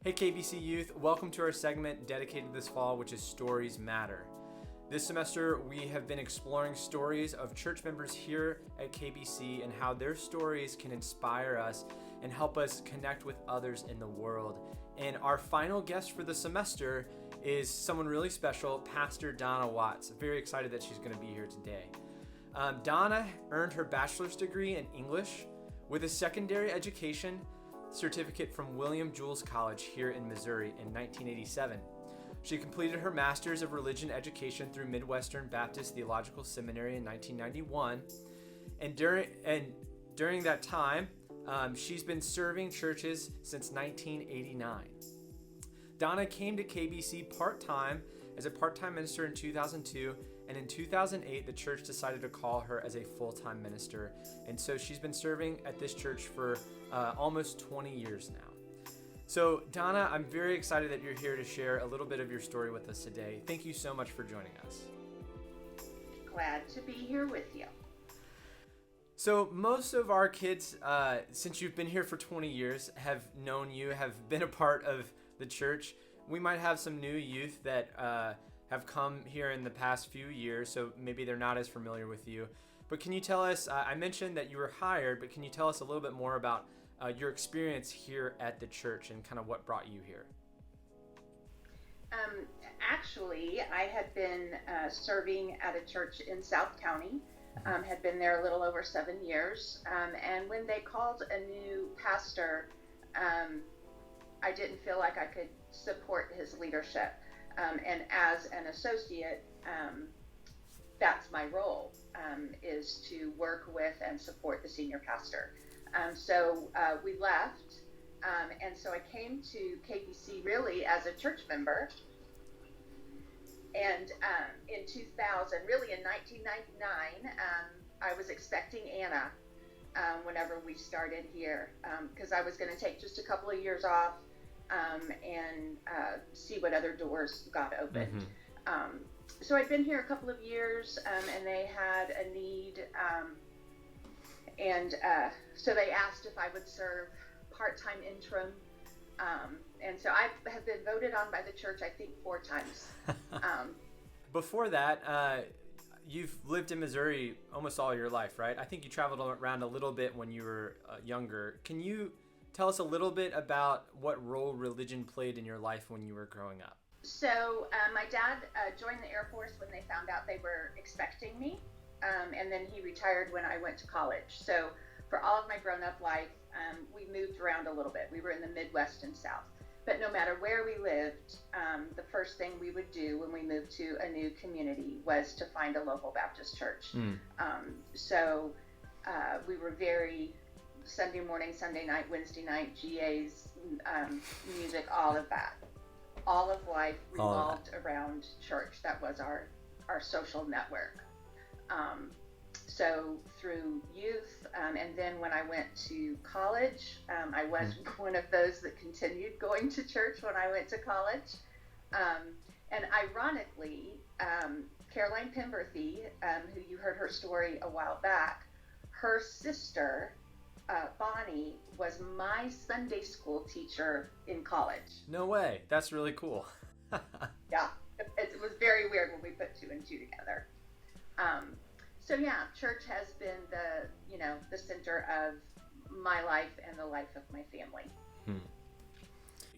Hey KBC Youth, welcome to our segment dedicated this fall, which is Stories Matter. This semester, we have been exploring stories of church members here at KBC and how their stories can inspire us and help us connect with others in the world. And our final guest for the semester is someone really special, Pastor Donna Watts. Very excited that she's going to be here today. Donna earned her bachelor's degree in English with a secondary education certificate from William Jules College here in Missouri in 1987. She completed her Master's of Religion Education through Midwestern Baptist Theological Seminary in 1991. And during that time, she's been serving churches since 1989. Donna came to KBC part-time as a part-time minister in 2002, and in 2008, the church decided to call her as a full-time minister. And so she's been serving at this church for almost 20 years now. So Donna, I'm very excited that you're here to share a little bit of your story with us today. Thank you so much for joining us. Glad to be here with you. So most of our kids, since you've been here for 20 years, have known you, have been a part of the church. We might have some new youth that have come here in the past few years, so maybe they're not as familiar with you. But can you tell us, I mentioned that you were hired, but can you tell us a little bit more about your experience here at the church and kind of what brought you here? Actually, I had been serving at a church in South County, had been there a little over 7 years, and when they called a new pastor, I didn't feel like I could support his leadership. And as an associate, that's my role, is to work with and support the senior pastor. So we left, and so I came to KBC really as a church member. And in 2000, really in 1999, I was expecting Anna whenever we started here, because I was going to take just a couple of years off and see what other doors got opened. So I'd been here a couple of years, and they had a need, and so they asked if I would serve part-time interim, and so I have been voted on by the church, I think, 4 times. Before that, you've lived in Missouri almost all your life, right? I think you traveled around a little bit when you were younger. Can you tell us a little bit about what role religion played in your life when you were growing up? So my dad joined the Air Force when they found out they were expecting me, and then he retired when I went to college. So for all of my grown-up life, we moved around a little bit. We were in the Midwest and South. But no matter where we lived, the first thing we would do when we moved to a new community was to find a local Baptist church. So we were very Sunday morning, Sunday night, Wednesday night, GAs, music, all of that. All of life revolved around church. That was our social network. So through youth, and then when I went to college, I was one of those that continued going to church when I went to college. And ironically, Caroline Pemberthy, who you heard her story a while back, her sister, Bonnie, was my Sunday school teacher in college. No way. That's really cool. Yeah, it was very weird when we put 2 and 2 together. So yeah, church has been the center of my life and the life of my family.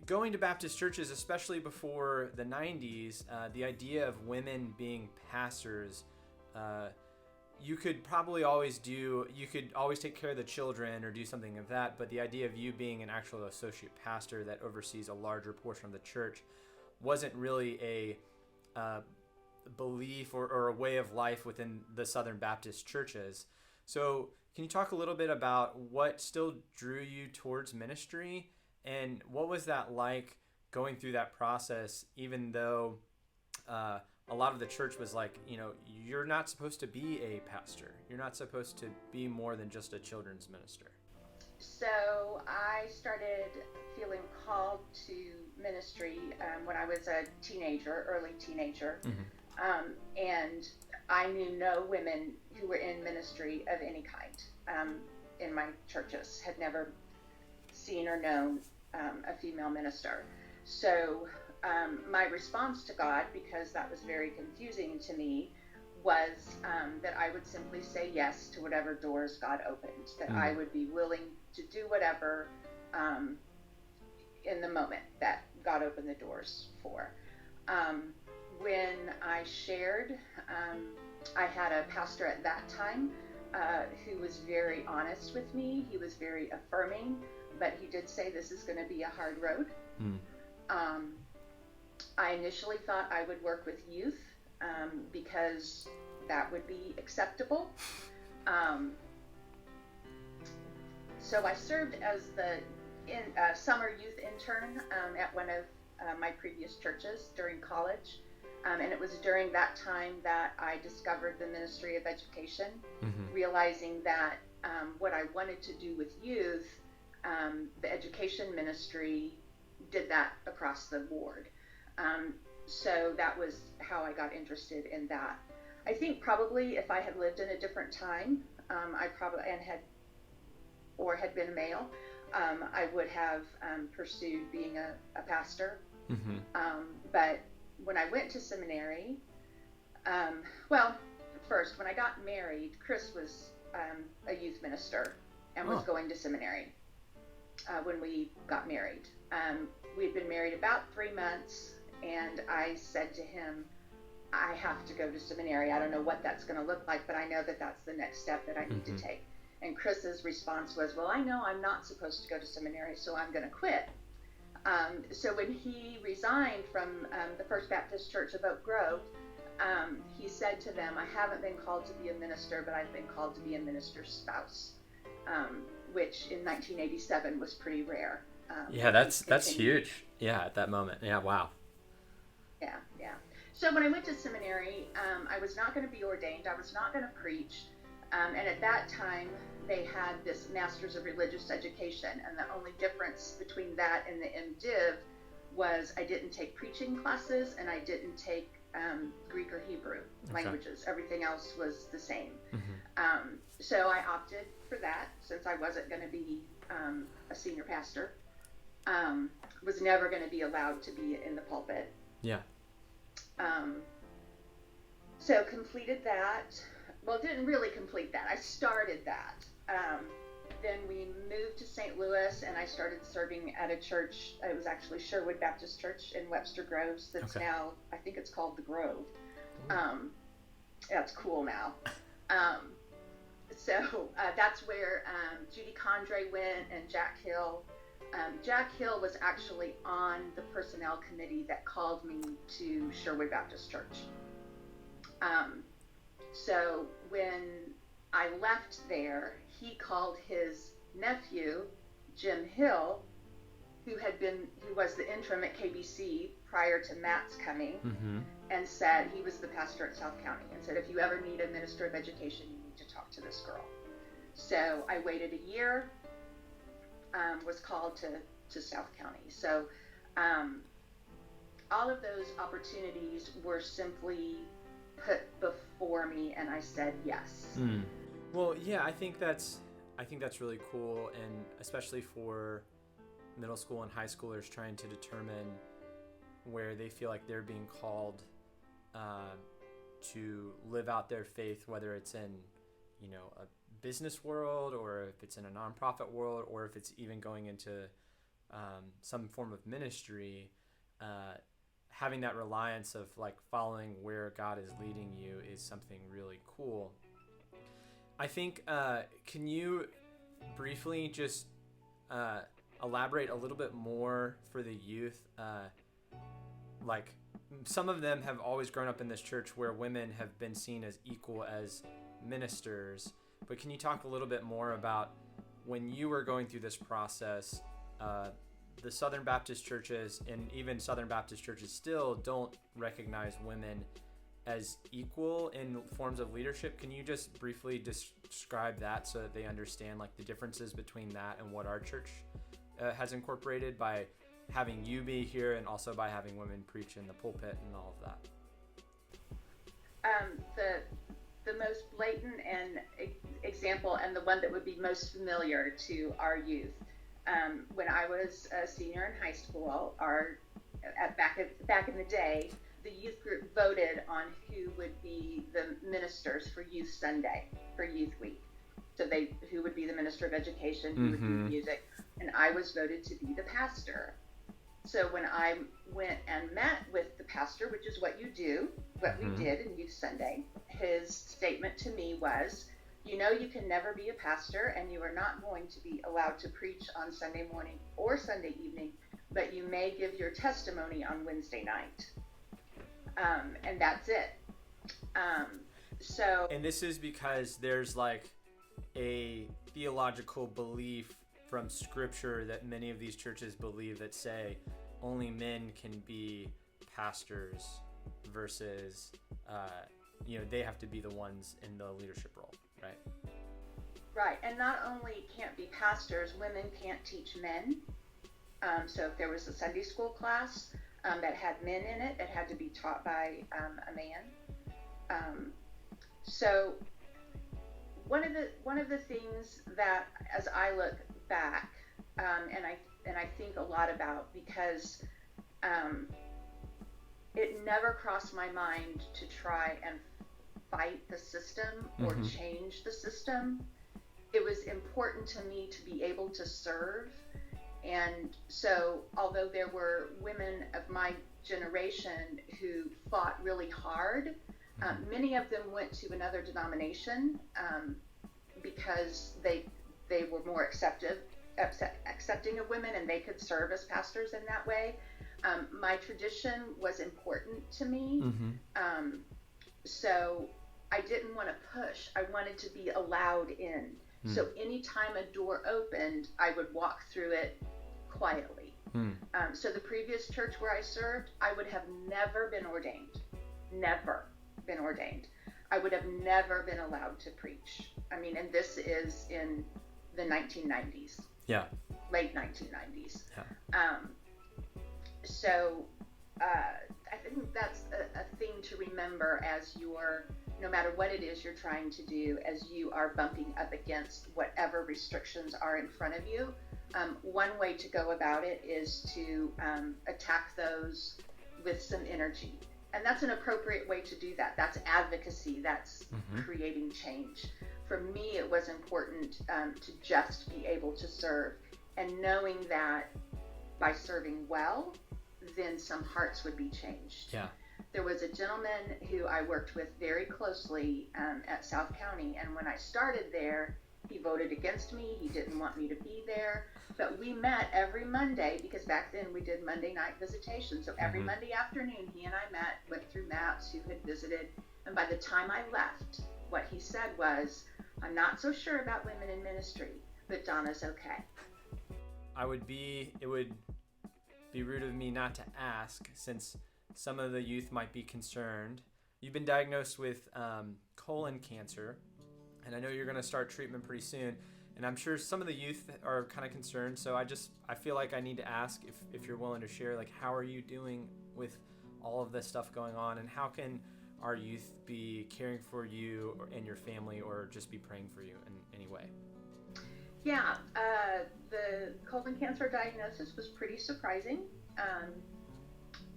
Going to Baptist churches, especially before the 90s, the idea of women being pastors, you could always take care of the children or do something of that, but the idea of you being an actual associate pastor that oversees a larger portion of the church wasn't really a belief or a way of life within the Southern Baptist churches. So can you talk a little bit about what still drew you towards ministry, and what was that like going through that process, even though a lot of the church was like, you're not supposed to be a pastor. You're not supposed to be more than just a children's minister. So I started feeling called to ministry when I was a teenager, early teenager. And I knew no women who were in ministry of any kind in my churches, had never seen or known a female minister. So my response to God, because that was very confusing to me, was that I would simply say yes to whatever doors God opened, that I would be willing to do whatever in the moment that God opened the doors for. When I shared, I had a pastor at that time who was very honest with me. He was very affirming, but he did say this is going to be a hard road. I initially thought I would work with youth because that would be acceptable. So I served as the summer youth intern at one of my previous churches during college. And it was during that time that I discovered the ministry of education, realizing that what I wanted to do with youth, the education ministry did that across the board. So that was how I got interested in that. I think probably if I had lived in a different time, I probably had been a male, I would have pursued being a pastor. But when I went to seminary, first, when I got married, Chris was a youth minister and was going to seminary when we got married. We'd been married about 3 months, and I said to him, I have to go to seminary. I don't know what that's going to look like, but I know that that's the next step that I need to take. And Chris's response was, well, I know I'm not supposed to go to seminary, so I'm going to quit. So when he resigned from the First Baptist Church of Oak Grove, he said to them, I haven't been called to be a minister, but I've been called to be a minister's spouse, which in 1987 was pretty rare. Yeah, that's huge. Yeah, at that moment. Yeah, wow. Yeah. So when I went to seminary, I was not going to be ordained. I was not going to preach. And at that time, they had this Master's of Religious Education. And the only difference between that and the MDiv was I didn't take preaching classes and I didn't take Greek or Hebrew languages. Everything else was the same. So I opted for that since I wasn't going to be a senior pastor. Was never going to be allowed to be in the pulpit. Yeah. So completed that. Well, didn't really complete that. I started that. Then we moved to St. Louis, and I started serving at a church. It was actually Kirkwood Baptist Church in Webster Groves. That's now, I think it's called The Grove. That's cool now. So that's where Judy Condre went and Jack Hill. Jack Hill was actually on the personnel committee that called me to Kirkwood Baptist Church. So when I left there, he called his nephew, Jim Hill, who was the interim at KBC prior to Matt's coming, and said, he was the pastor at South County, and said, if you ever need a minister of education, you need to talk to this girl. So I waited a year, was called to South County. So all of those opportunities were simply put before me, and I said yes. Well, yeah, I think that's really cool, and especially for middle school and high schoolers trying to determine where they feel like they're being called to live out their faith, whether it's in a business world, or if it's in a nonprofit world, or if it's even going into some form of ministry. Having that reliance of like following where God is leading you is something really cool. I think, can you briefly just elaborate a little bit more for the youth? Like some of them have always grown up in this church where women have been seen as equal as ministers, but can you talk a little bit more about when you were going through this process? The Southern Baptist churches, and even Southern Baptist churches still don't recognize women as equal in forms of leadership. Can you just briefly describe that so that they understand like the differences between that and what our church has incorporated by having you be here and also by having women preach in the pulpit and all of that? The most blatant and example, and the one that would be most familiar to our youth, When I was a senior in high school, back in the day, the youth group voted on who would be the ministers for Youth Sunday, for Youth Week. So who would be the minister of education, who would do music, and I was voted to be the pastor. So when I went and met with the pastor, which is what you do, what we did in Youth Sunday, his statement to me was, you know, you can never be a pastor, and you are not going to be allowed to preach on Sunday morning or Sunday evening, but you may give your testimony on Wednesday night. And that's it. And this is because there's like a theological belief from scripture that many of these churches believe that say only men can be pastors versus, they have to be the ones in the leadership role, right? Right. And not only can't be pastors, women can't teach men. So if there was a Sunday school class that had men in it, it had to be taught by a man. So one of the things that, as I look back, and I think a lot about, because it never crossed my mind to try and fight the system or change the system. It was important to me to be able to serve. And so, although there were women of my generation who fought really hard, many of them went to another denomination because they were more accepting of women, and they could serve as pastors in that way. My tradition was important to me, so I didn't want to push. I wanted to be allowed in. So anytime a door opened, I would walk through it quietly. So the previous church where I served, I would have never been ordained. Never been ordained. I would have never been allowed to preach. I mean, and this is in the 1990s. Yeah. Late 1990s. Yeah. So I think that's a thing to remember as no matter what it is you're trying to do, as you are bumping up against whatever restrictions are in front of you. One way to go about it is to attack those with some energy. And that's an appropriate way to do that. That's advocacy. That's creating change. For me, it was important to just be able to serve, and knowing that by serving well, then some hearts would be changed. Yeah. There was a gentleman who I worked with very closely at South County, and when I started there, he voted against me. He didn't want me to be there, but we met every Monday, because back then we did Monday night visitation. So every Monday afternoon, he and I met, went through maps who had visited, and by the time I left, what he said was, I'm not so sure about women in ministry, but Donna's okay. It would be rude of me not to ask, since some of the youth might be concerned. You've been diagnosed with colon cancer, and I know you're going to start treatment pretty soon, and I'm sure some of the youth are kind of concerned. So I feel like I need to ask if you're willing to share, like, how are you doing with all of this stuff going on, and how can our youth be caring for you and your family, or just be praying for you in any way? Yeah, the colon cancer diagnosis was pretty surprising,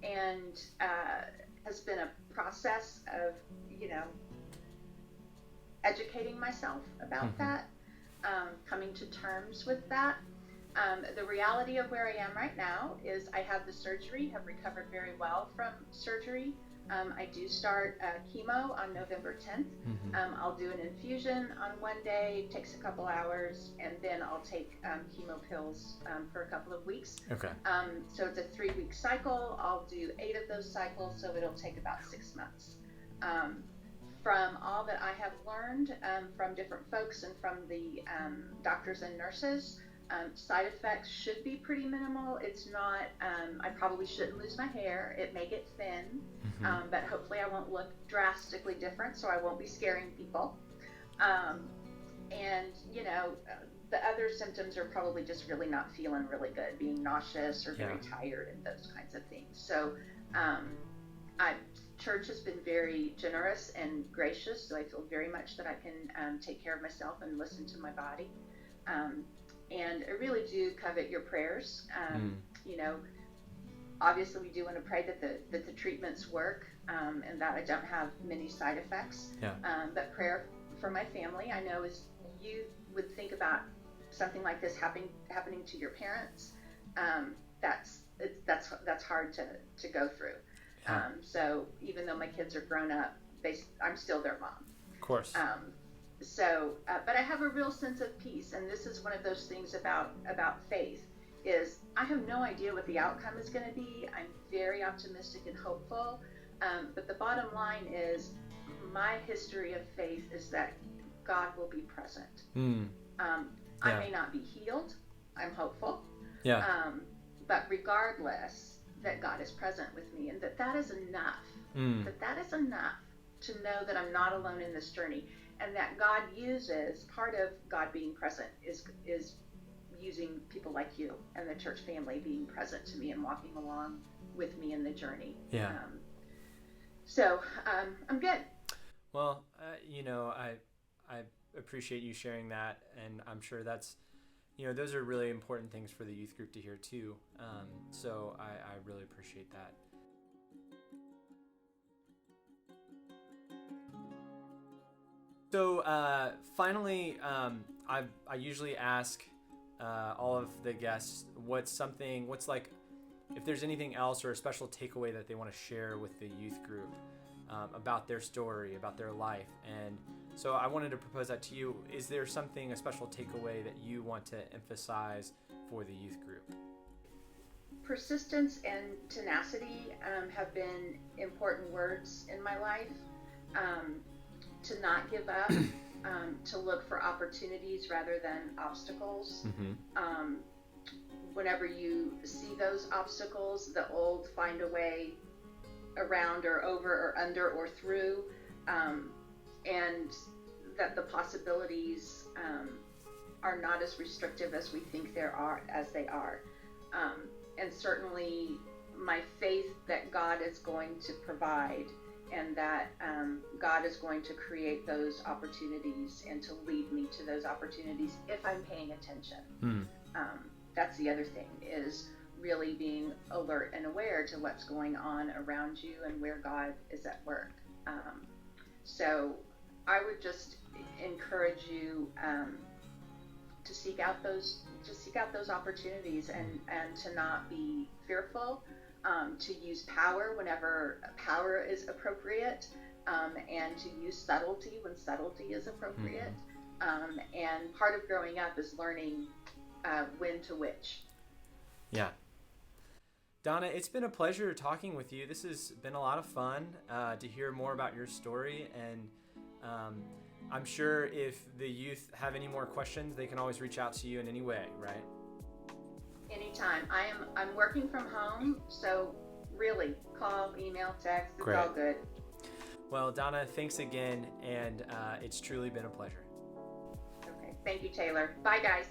and has been a process of, educating myself about that, coming to terms with that. The reality of where I am right now is I have the surgery, have recovered very well from surgery. I do start chemo on November 10th. I'll do an infusion on one day, takes a couple hours, and then I'll take chemo pills for a couple of weeks. Okay. So it's a 3-week cycle. I'll do 8 of those cycles, so it'll take about 6 months. From all that I have learned from different folks and from the doctors and nurses, side effects should be pretty minimal. It's not, I probably shouldn't lose my hair. It may get thin, but hopefully I won't look drastically different, so I won't be scaring people. And, the other symptoms are probably just really not feeling really good, being nauseous or very tired and those kinds of things. So church has been very generous and gracious, so I feel very much that I can take care of myself and listen to my body. And I really do covet your prayers. You know, obviously we do want to pray that the treatments work, and that I don't have many side effects. Yeah. But prayer for my family, I know, is you would think about something like this happening to your parents. That's hard to go through. Yeah. So even though my kids are grown up, I'm still their mom. Of course. But I have a real sense of peace, and this is one of those things about faith, is I have no idea what the outcome is going to be. I'm very optimistic and hopeful, but the bottom line is my history of faith is that God will be present. I may not be healed. I'm hopeful. Yeah. But regardless, that God is present with me, and that is enough. That is enough to know that I'm not alone in this journey, and that God uses, part of God being present is using people like you and the church family being present to me and walking along with me in the journey. Yeah. I'm good. Well, you know, I appreciate you sharing that, and I'm sure that's, you know, those are really important things for the youth group to hear too. So I really appreciate that. So finally, I usually ask all of the guests what's like, if there's anything else or a special takeaway that they want to share with the youth group about their story, about their life. And so I wanted to propose that to you. Is there a special takeaway that you want to emphasize for the youth group? Persistence and tenacity have been important words in my life. To not give up, to look for opportunities rather than obstacles. Whenever you see those obstacles, the old find a way around or over or under or through, and that the possibilities are not as restrictive as we think they are. And certainly my faith that God is going to provide, and that God is going to create those opportunities and to lead me to those opportunities if I'm paying attention. That's the other thing, is really being alert and aware to what's going on around you and where God is at work. So I would just encourage you to seek out those opportunities and to not be fearful. To use power whenever power is appropriate, and to use subtlety when subtlety is appropriate. And part of growing up is learning when to which. Yeah. Donna, it's been a pleasure talking with you. This has been a lot of fun to hear more about your story. And I'm sure if the youth have any more questions, they can always reach out to you in any way, right? Anytime. I'm working from home, so really call, email, text, it's all good. Well, Donna, thanks again, and it's truly been a pleasure. Okay, thank you, Taylor. Bye, guys.